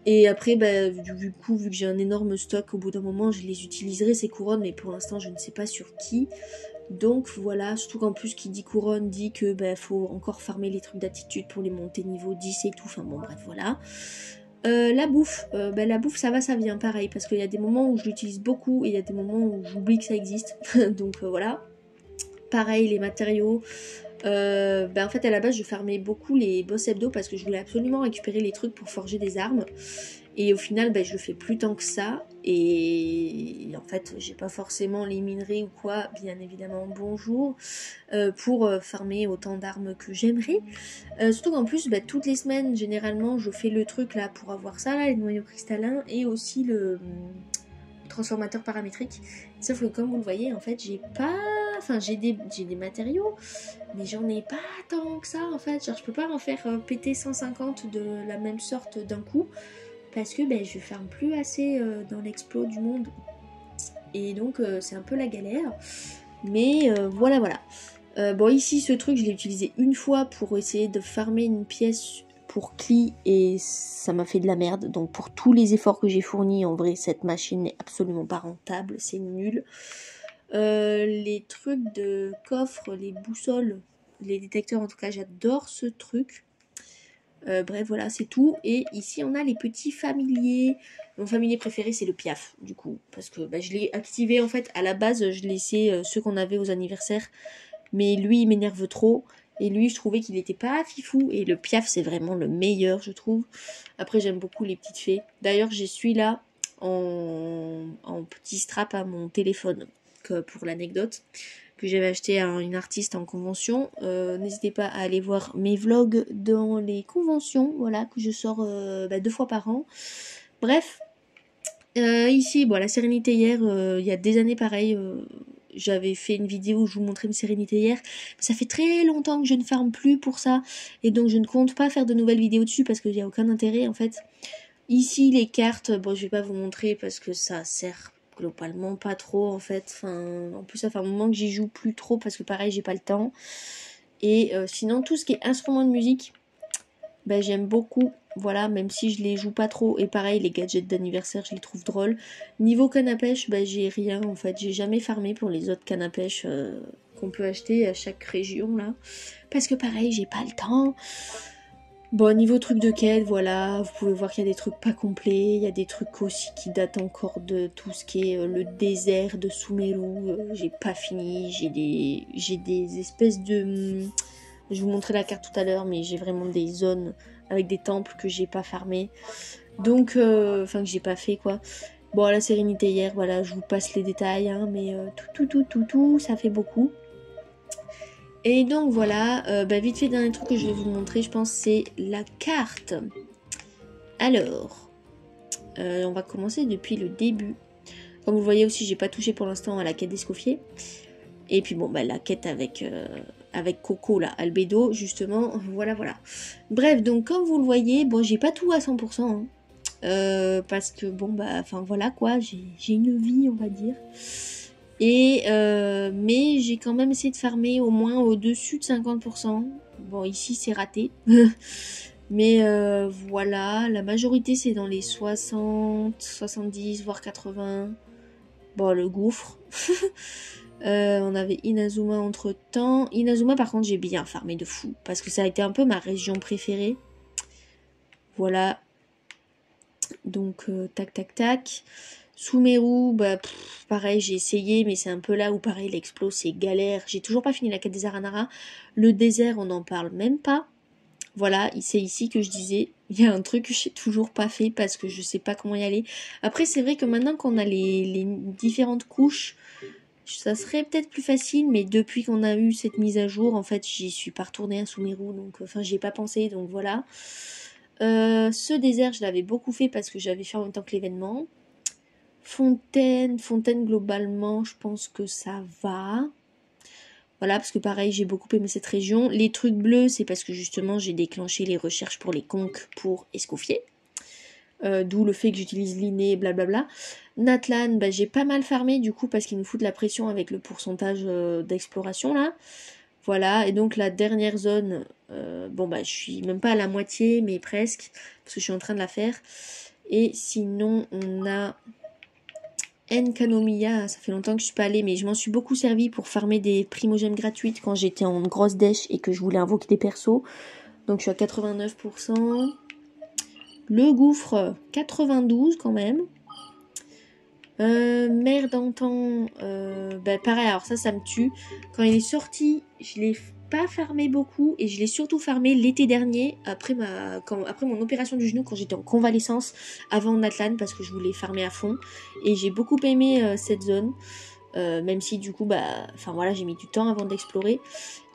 Et après du coup vu que j'ai un énorme stock, au bout d'un moment je les utiliserai ces couronnes, mais pour l'instant je ne sais pas sur qui. Donc voilà, surtout qu'en plus qui dit couronne dit que faut encore farmer les trucs d'attitude pour les monter niveau 10 et tout, enfin bon bref voilà. La bouffe, la bouffe ça va ça vient pareil, parce qu'il y a des moments où je l'utilise beaucoup et il y a des moments où j'oublie que ça existe. Donc voilà. Pareil les matériaux, en fait à la base je farmais beaucoup les boss hebdo parce que je voulais absolument récupérer les trucs pour forger des armes. Et au final, je le fais plus tant que ça. Et en fait, j'ai pas forcément les minerais ou quoi, bien évidemment, bonjour, pour farmer autant d'armes que j'aimerais. Surtout qu'en plus, toutes les semaines, généralement, je fais le truc là pour avoir ça, là, les noyaux cristallins, et aussi le transformateur paramétrique. Sauf que comme vous le voyez, en fait, j'ai pas... Enfin, j'ai des matériaux, mais j'en ai pas tant que ça, en fait. Genre, je peux pas en faire péter 150 de la même sorte d'un coup, parce que je ferme plus assez dans l'explo du monde. Et donc, c'est un peu la galère. Mais voilà. Bon, ici, ce truc, je l'ai utilisé une fois pour essayer de farmer une pièce pour Cli et ça m'a fait de la merde. Donc, pour tous les efforts que j'ai fournis, en vrai, cette machine n'est absolument pas rentable. C'est nul. Les trucs de coffre, les boussoles, les détecteurs, en tout cas, j'adore ce truc. Bref, voilà, c'est tout. Et ici, on a les petits familiers. Mon familier préféré, c'est le Piaf, du coup. Parce que je l'ai activé, en fait, à la base, je laissais ceux qu'on avait aux anniversaires. Mais lui, il m'énerve trop. Et lui, je trouvais qu'il était pas fifou. Et le Piaf, c'est vraiment le meilleur, je trouve. Après, j'aime beaucoup les petites fées. D'ailleurs, j'ai celui-là en petit strap à mon téléphone, pour l'anecdote, que j'avais acheté à une artiste en convention. N'hésitez pas à aller voir mes vlogs dans les conventions, voilà, que je sors 2 fois par an. Bref, ici, bon, la sérénité hier, il y a des années pareil, j'avais fait une vidéo où je vous montrais une sérénité hier. Ça fait très longtemps que je ne farme plus pour ça, et donc je ne compte pas faire de nouvelles vidéos dessus parce qu'il n'y a aucun intérêt en fait. Ici, les cartes, bon, je vais pas vous montrer parce que ça sert globalement pas trop en fait. Enfin, en plus, ça fait un moment que j'y joue plus trop parce que pareil, j'ai pas le temps. Et sinon, tout ce qui est instrument de musique, j'aime beaucoup. Voilà, même si je les joue pas trop. Et pareil, les gadgets d'anniversaire, je les trouve drôles. Niveau canne à pêche, j'ai rien en fait. J'ai jamais farmé pour les autres cannes à pêche qu'on peut acheter à chaque région là. Parce que pareil, j'ai pas le temps. Bon, niveau truc de quête, voilà, vous pouvez voir qu'il y a des trucs pas complets, il y a des trucs aussi qui datent encore de tout ce qui est le désert de Sumeru, j'ai pas fini, j'ai des espèces de... Je vais vous montrer la carte tout à l'heure, mais j'ai vraiment des zones avec des temples que j'ai pas farmé, donc, enfin que j'ai pas fait quoi. Bon, à la sérénité hier, voilà, je vous passe les détails, hein, mais tout, ça fait beaucoup. Et donc voilà, vite fait, dernier truc que je vais vous montrer, je pense, c'est la carte. Alors, on va commencer depuis le début. Comme vous le voyez aussi, j'ai pas touché pour l'instant à la quête d'Escoffier. Et puis bon, la quête avec Coco, là, Albédo, justement, voilà. Bref, donc comme vous le voyez, bon, j'ai pas tout à 100%, hein, parce que bon, enfin voilà quoi, j'ai une vie, on va dire. Et mais j'ai quand même essayé de farmer au moins au-dessus de 50%. Bon, ici c'est raté. Mais voilà, la majorité c'est dans les 60, 70, voire 80. Bon, le gouffre. On avait Inazuma entre temps. Inazuma par contre j'ai bien farmé de fou. Parce que ça a été un peu ma région préférée. Voilà. Donc tac. Sumeru, pareil, j'ai essayé, mais c'est un peu là où pareil, l'explo, c'est galère. J'ai toujours pas fini la quête des Aranara. Le désert, on n'en parle même pas. Voilà, c'est ici que je disais, il y a un truc que j'ai toujours pas fait parce que je sais pas comment y aller. Après, c'est vrai que maintenant qu'on a les différentes couches, ça serait peut-être plus facile, mais depuis qu'on a eu cette mise à jour, en fait, j'y suis pas retournée à Sumeru, donc enfin, j'y ai pas pensé, donc voilà. Ce désert, je l'avais beaucoup fait parce que j'avais fait en même temps que l'événement. Fontaine globalement, je pense que ça va. Voilà, parce que pareil, j'ai beaucoup aimé cette région. Les trucs bleus, c'est parce que justement, j'ai déclenché les recherches pour les conques pour Escoffier. D'où le fait que j'utilise l'inné, blablabla. Natlan, j'ai pas mal farmé du coup parce qu'il nous fout de la pression avec le pourcentage d'exploration là. Voilà, et donc la dernière zone, je suis même pas à la moitié, mais presque, parce que je suis en train de la faire. Et sinon, on a Enkanomiya, ça fait longtemps que je suis pas allée, mais je m'en suis beaucoup servi pour farmer des primogèmes gratuites quand j'étais en grosse dèche et que je voulais invoquer des persos. Donc je suis à 89%. Le gouffre, 92 quand même. Mer d'antan, pareil, alors ça me tue. Quand il est sorti, je l'ai pas farmé beaucoup et je l'ai surtout farmé l'été dernier après mon opération du genou quand j'étais en convalescence avant Natlan parce que je voulais farmer à fond et j'ai beaucoup aimé cette zone même si du coup enfin voilà j'ai mis du temps avant d'explorer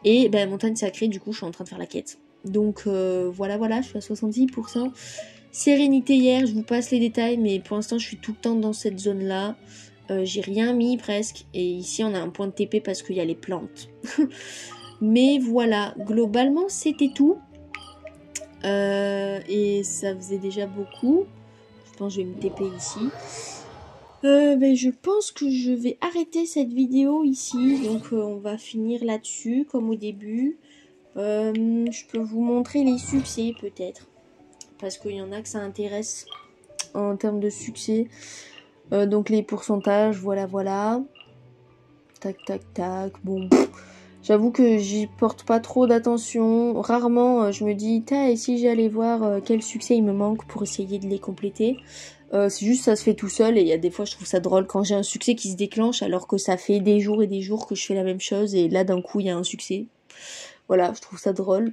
et montagne sacrée du coup je suis en train de faire la quête donc voilà je suis à 70%. Sérénité hier, je vous passe les détails mais pour l'instant je suis tout le temps dans cette zone là. J'ai rien mis presque et ici on a un point de TP parce qu'il y a les plantes. Mais voilà, globalement c'était tout. Et ça faisait déjà beaucoup. Je pense que je vais me TP ici. Je pense que je vais arrêter cette vidéo ici. Donc on va finir là-dessus comme au début. Je peux vous montrer les succès peut-être. Parce qu'il y en a que ça intéresse en termes de succès. Donc les pourcentages, voilà. Tac. Bon, j'avoue que j'y porte pas trop d'attention. Rarement, je me dis, et si j'allais voir quel succès il me manque pour essayer de les compléter. C'est juste ça se fait tout seul et il y a des fois je trouve ça drôle quand j'ai un succès qui se déclenche alors que ça fait des jours et des jours que je fais la même chose et là d'un coup il y a un succès. Voilà, je trouve ça drôle.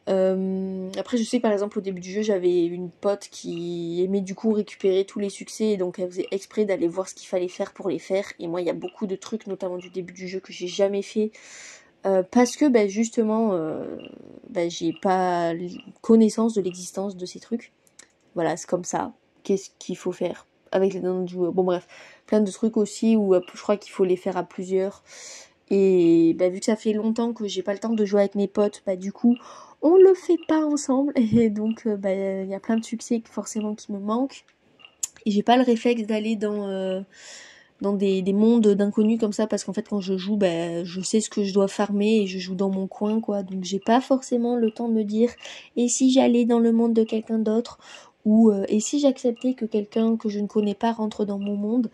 Après je sais que par exemple au début du jeu j'avais une pote qui aimait du coup récupérer tous les succès et donc elle faisait exprès d'aller voir ce qu'il fallait faire pour les faire et moi il y a beaucoup de trucs notamment du début du jeu que j'ai jamais fait parce que justement j'ai pas connaissance de l'existence de ces trucs. Voilà, c'est comme ça. Qu'est-ce qu'il faut faire avec les dents du jeu. Bon bref, plein de trucs aussi où je crois qu'il faut les faire à plusieurs. Et vu que ça fait longtemps que j'ai pas le temps de jouer avec mes potes, du coup on le fait pas ensemble et donc il y a plein de succès forcément qui me manquent et j'ai pas le réflexe d'aller dans des mondes d'inconnus comme ça parce qu'en fait quand je joue je sais ce que je dois farmer et je joue dans mon coin quoi, donc j'ai pas forcément le temps de me dire et si j'allais dans le monde de quelqu'un d'autre ou et si j'acceptais que quelqu'un que je ne connais pas rentre dans mon monde.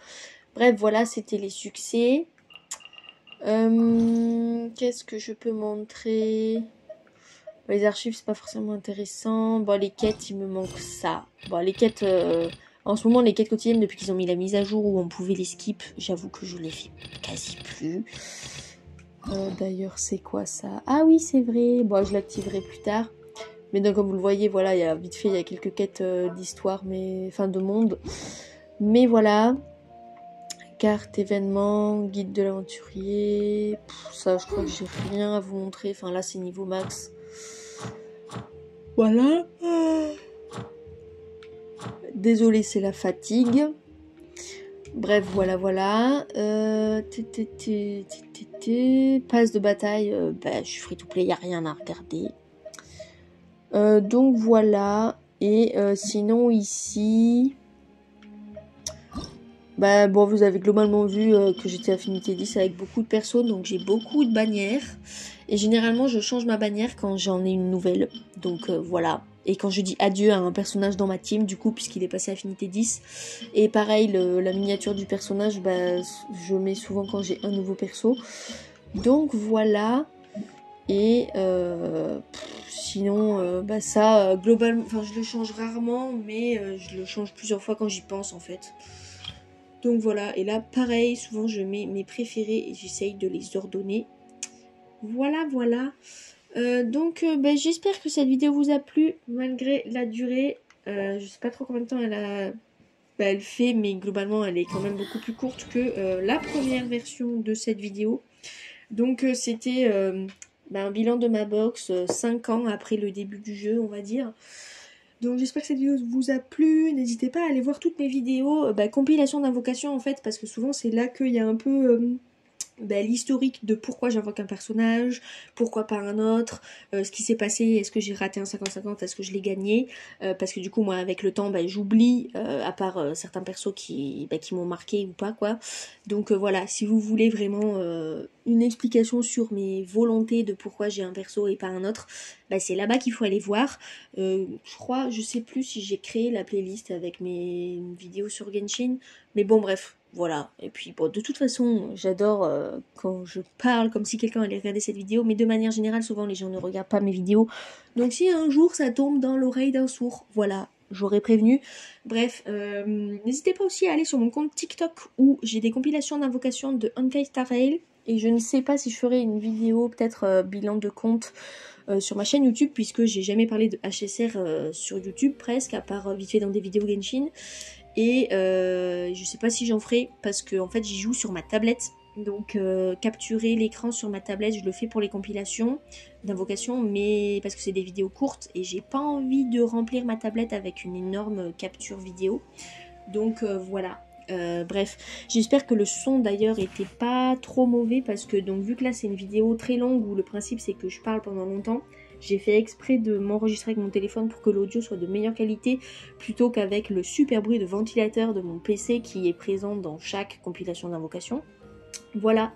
Bref voilà, c'était les succès. Qu'est-ce que je peux montrer? Les archives c'est pas forcément intéressant. Bon les quêtes il me manque ça. Bon les quêtes en ce moment les quêtes quotidiennes depuis qu'ils ont mis la mise à jour où on pouvait les skip, j'avoue que je les fais quasi plus. D'ailleurs c'est quoi ça? Ah oui c'est vrai, bon je l'activerai plus tard. Mais donc comme vous le voyez voilà il y a vite fait il y a quelques quêtes d'histoire mais enfin de monde. Mais voilà. Carte, événement, guide de l'aventurier. Ça, je crois que j'ai rien à vous montrer. Enfin, là, c'est niveau max. Voilà. Désolée, c'est la fatigue. Bref, voilà. Passe de bataille. Je suis free to play, il n'y a rien à regarder. Donc, voilà. Et sinon, ici... vous avez globalement vu que j'étais affinité 10 avec beaucoup de persos, donc j'ai beaucoup de bannières. Et généralement, je change ma bannière quand j'en ai une nouvelle. Donc voilà. Et quand je dis adieu à un personnage dans ma team, du coup, puisqu'il est passé affinité 10. Et pareil, la miniature du personnage, je mets souvent quand j'ai un nouveau perso. Donc voilà. Et sinon, globalement, je le change rarement, mais je le change plusieurs fois quand j'y pense en fait. Donc voilà, et là pareil, souvent je mets mes préférés et j'essaye de les ordonner. Voilà. J'espère que cette vidéo vous a plu, malgré la durée. Je sais pas trop combien de temps elle fait, mais globalement elle est quand même beaucoup plus courte que la première version de cette vidéo. Donc c'était un bilan de ma box 5 ans après le début du jeu, on va dire. Donc j'espère que cette vidéo vous a plu, n'hésitez pas à aller voir toutes mes vidéos, compilation d'invocation en fait, parce que souvent c'est là qu'il y a un peu l'historique de pourquoi j'invoque un personnage, pourquoi pas un autre, ce qui s'est passé, est-ce que j'ai raté un 50-50, est-ce que je l'ai gagné, parce que du coup moi avec le temps j'oublie, à part certains persos qui m'ont marqué ou pas quoi. Donc voilà, si vous voulez vraiment une explication sur mes volontés de pourquoi j'ai un perso et pas un autre, c'est là-bas qu'il faut aller voir. Je sais plus si j'ai créé la playlist avec mes vidéos sur Genshin, mais bon bref. Voilà, et puis de toute façon, j'adore quand je parle comme si quelqu'un allait regarder cette vidéo, mais de manière générale, souvent les gens ne regardent pas mes vidéos. Donc si un jour ça tombe dans l'oreille d'un sourd, voilà, j'aurais prévenu. Bref, n'hésitez pas aussi à aller sur mon compte TikTok où j'ai des compilations d'invocations de Honkai Star Rail. Et je ne sais pas si je ferai une vidéo, peut-être bilan de compte sur ma chaîne YouTube, puisque j'ai jamais parlé de HSR sur YouTube presque, à part vite fait dans des vidéos Genshin. Et je sais pas si j'en ferai, parce que en fait j'y joue sur ma tablette. Donc capturer l'écran sur ma tablette, je le fais pour les compilations d'invocation, mais parce que c'est des vidéos courtes et j'ai pas envie de remplir ma tablette avec une énorme capture vidéo. Donc voilà. Bref, j'espère que le son d'ailleurs était pas trop mauvais, parce que donc vu que là c'est une vidéo très longue où le principe c'est que je parle pendant longtemps, j'ai fait exprès de m'enregistrer avec mon téléphone pour que l'audio soit de meilleure qualité plutôt qu'avec le super bruit de ventilateur de mon PC qui est présent dans chaque compilation d'invocation. Voilà,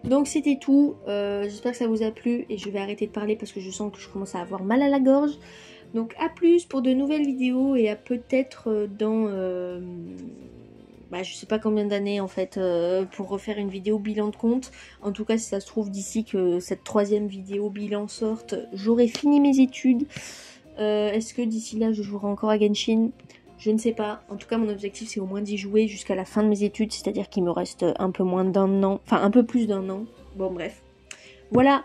donc c'était tout, j'espère que ça vous a plu et je vais arrêter de parler parce que je sens que je commence à avoir mal à la gorge. Donc à plus pour de nouvelles vidéos et à peut-être dans je sais pas combien d'années en fait pour refaire une vidéo bilan de compte. En tout cas si ça se trouve d'ici que cette 3e vidéo bilan sorte, j'aurai fini mes études. Est-ce que d'ici là je jouerai encore à Genshin? Je ne sais pas. En tout cas, mon objectif, c'est au moins d'y jouer jusqu'à la fin de mes études. C'est-à-dire qu'il me reste un peu moins d'1 an. Enfin, un peu plus d'1 an. Bon, bref. Voilà.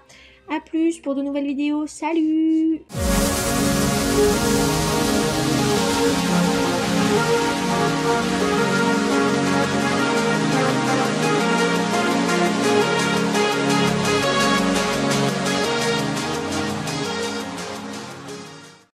À plus pour de nouvelles vidéos. Salut!